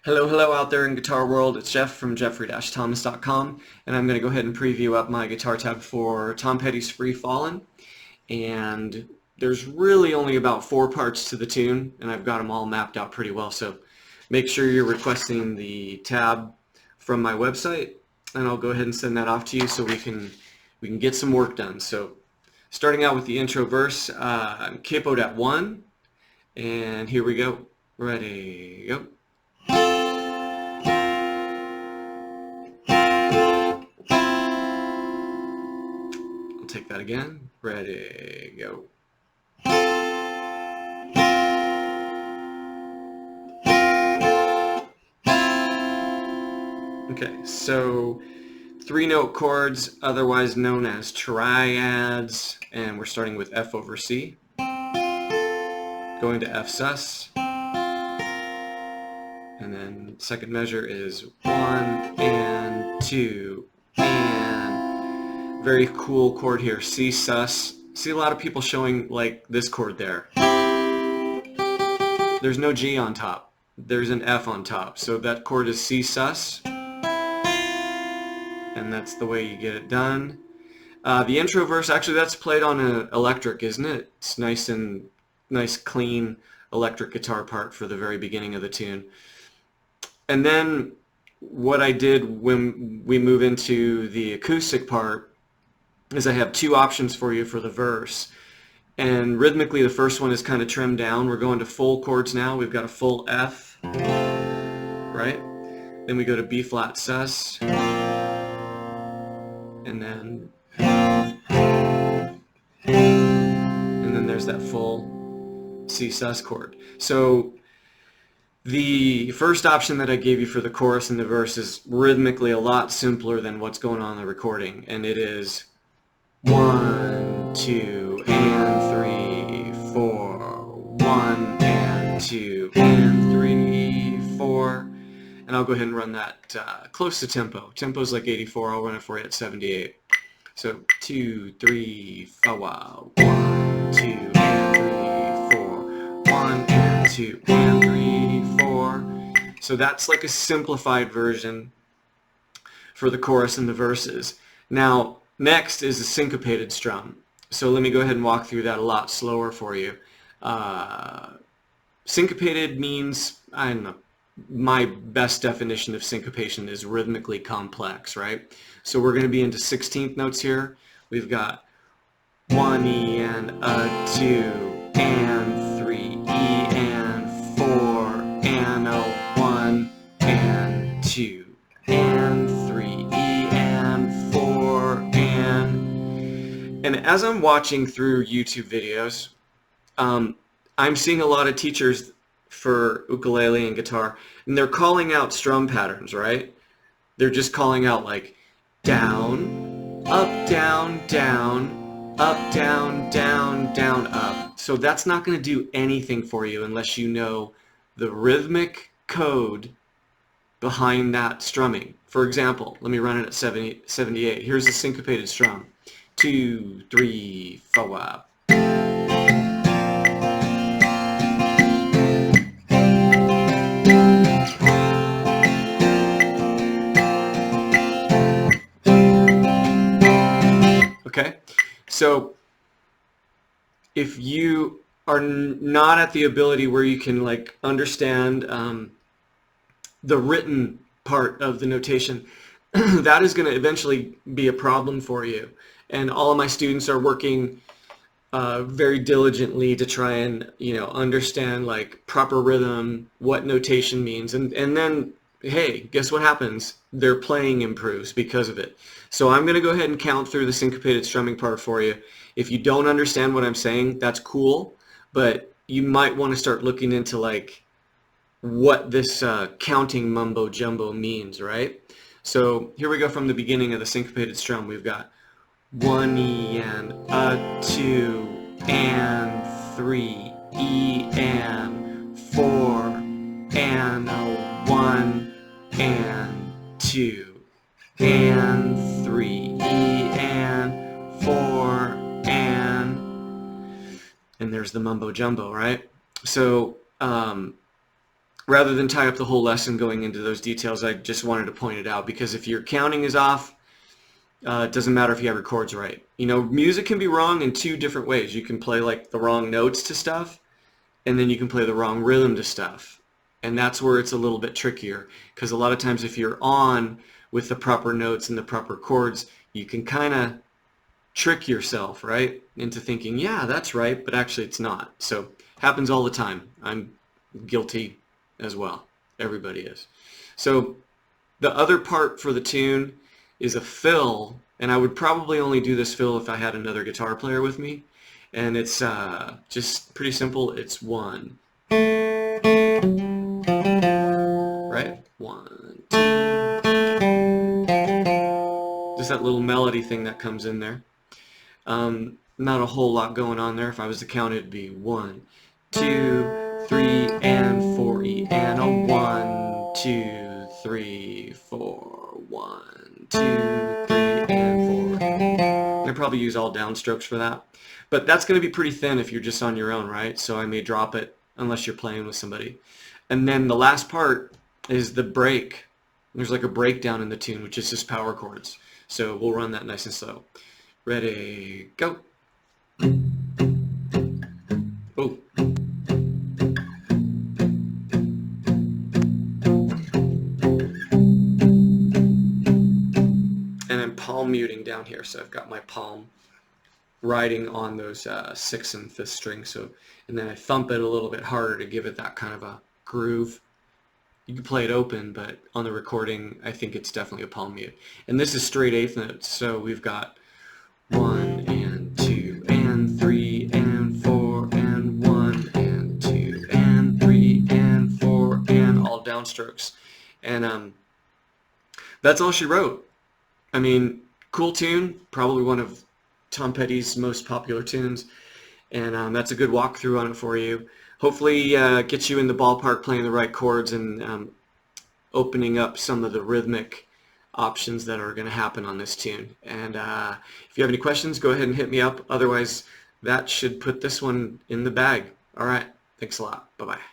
Hello out there in Guitar World. It's Jeff from jeffrey-thomas.com, and I'm going to go ahead and preview up my guitar tab for Tom Petty's Free Fallin'. And there's really only about 4 parts to the tune, and I've got them all mapped out pretty well. So make sure you're requesting the tab from my website, and I'll go ahead and send that off to you so we can get some work done. So starting out with the intro verse, I'm capoed at 1, and here we go. Ready, go. Take that again. Ready, go. Okay, so 3-note chords, otherwise known as triads, and we're starting with F over C, going to F sus, and then second measure is 1 and 2 and very cool chord here, C sus. See a lot of people showing like this chord there. There's no G on top. There's an F on top. So that chord is C sus. And that's the way you get it done. The intro verse, actually that's played on an electric, isn't it? It's nice clean electric guitar part for the very beginning of the tune. And then what I did when we move into the acoustic part is I have 2 options for you for the verse. And rhythmically the first one is kind of trimmed down. We're going to full chords now. We've got a full F, right? Then we go to B flat sus, and then there's that full C sus chord. So the first option that I gave you for the chorus and the verse is rhythmically a lot simpler than what's going on in the recording, and it is 1, 2, and 3, 4, 1 and 2 and 3, 4, and I'll go ahead and run that close to tempo. Tempo's like 84. I'll run it for you at 78. So 2, 3, 4, 1, 2 and 3, 4, 1 and 2 and 3, 4. So that's like a simplified version for the chorus and the verses. Now next is a syncopated strum. So let me go ahead and walk through that a lot slower for you. Syncopated means, I don't know, my best definition of syncopation is rhythmically complex, right? So we're going to be into 16th notes here. We've got 1 E and a 2 and 3 E and 4 and a 1 and 2 and 3 E and 4 and as I'm watching through YouTube videos, I'm seeing a lot of teachers for ukulele and guitar, and they're calling out strum patterns, right? They're just calling out like down, up, down, down, up, down, down, down, up. So that's not going to do anything for you unless you know the rhythmic code behind that strumming. For example, let me run it at 78. Here's a syncopated strum. 2, 3, 4. Okay, so if you are not at the ability where you can like understand the written part of the notation, that is going to eventually be a problem for you. And all of my students are working very diligently to try and understand like proper rhythm, what notation means, and then hey, guess what happens? Their playing improves because of it. So I'm going to go ahead and count through the syncopated strumming part for you. If you don't understand what I'm saying, that's cool, but you might want to start looking into like what this counting mumbo jumbo means, right? So here we go from the beginning of the syncopated strum. We've got 1 E and a 2 and 3 E and 4 and a 1 and 2 and 3 E and 4 and there's the mumbo jumbo, right? So rather than tie up the whole lesson going into those details, I just wanted to point it out, because if your counting is off, it doesn't matter if you have your chords right. You know, music can be wrong in two different ways. You can play like the wrong notes to stuff, and then you can play the wrong rhythm to stuff. And that's where it's a little bit trickier, because a lot of times if you're on with the proper notes and the proper chords, you can kind of trick yourself, right, into thinking, yeah, that's right, but actually it's not. So happens all the time. I'm guilty as well. Everybody is. So the other part for the tune is a fill, and I would probably only do this fill if I had another guitar player with me. And it's just pretty simple. It's 1, right? 1, 2. Just that little melody thing that comes in there. Not a whole lot going on there. If I was to count, it'd be 1, 2, 3, and 4 E, and a 1, 2, 3, 4, 1, 2, 3, and 4. And I probably use all downstrokes for that. But that's going to be pretty thin if you're just on your own, right? So I may drop it unless you're playing with somebody. And then the last part is the break. There's like a breakdown in the tune, which is just power chords. So we'll run that nice and slow. Ready, go. Oh. And I'm palm muting down here, so I've got my palm riding on those 6th and 5th strings. So, and then I thump it a little bit harder to give it that kind of a groove. You can play it open, but on the recording, I think it's definitely a palm mute. And this is straight 8th notes, so we've got 1 and 2 and 3 and 4 and 1 and 2 and 3 and 4 and all downstrokes. And that's all she wrote. I mean, cool tune, probably one of Tom Petty's most popular tunes, and that's a good walkthrough on it for you. Hopefully gets you in the ballpark playing the right chords and opening up some of the rhythmic options that are going to happen on this tune. And if you have any questions, go ahead and hit me up. Otherwise, that should put this one in the bag. All right, thanks a lot. Bye-bye.